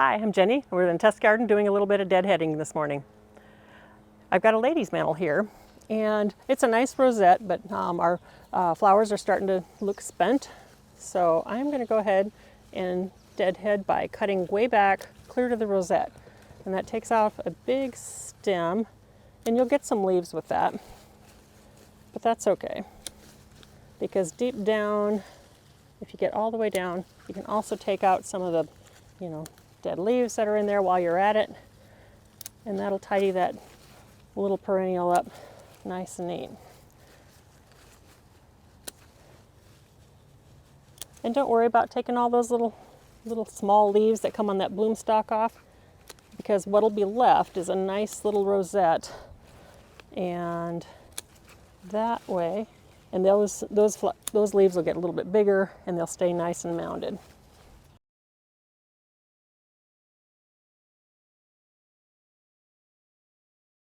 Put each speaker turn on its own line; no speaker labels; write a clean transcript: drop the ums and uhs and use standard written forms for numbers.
Hi, I'm Jenny. We're in the test garden doing a little bit of deadheading this morning. I've got a lady's mantle here, and it's a nice rosette, but our flowers are starting to look spent. So I'm going to go ahead and deadhead by cutting way back clear to the rosette. And that takes off a big stem, and you'll get some leaves with that. But that's okay, because deep down, if you get all the way down, you can also take out some of the, dead leaves that are in there while you're at it, and that'll tidy that little perennial up nice and neat. And don't worry about taking all those little small leaves that come on that bloom stalk off, because what'll be left is a nice little rosette, and that way, and those leaves will get a little bit bigger and they'll stay nice and mounded.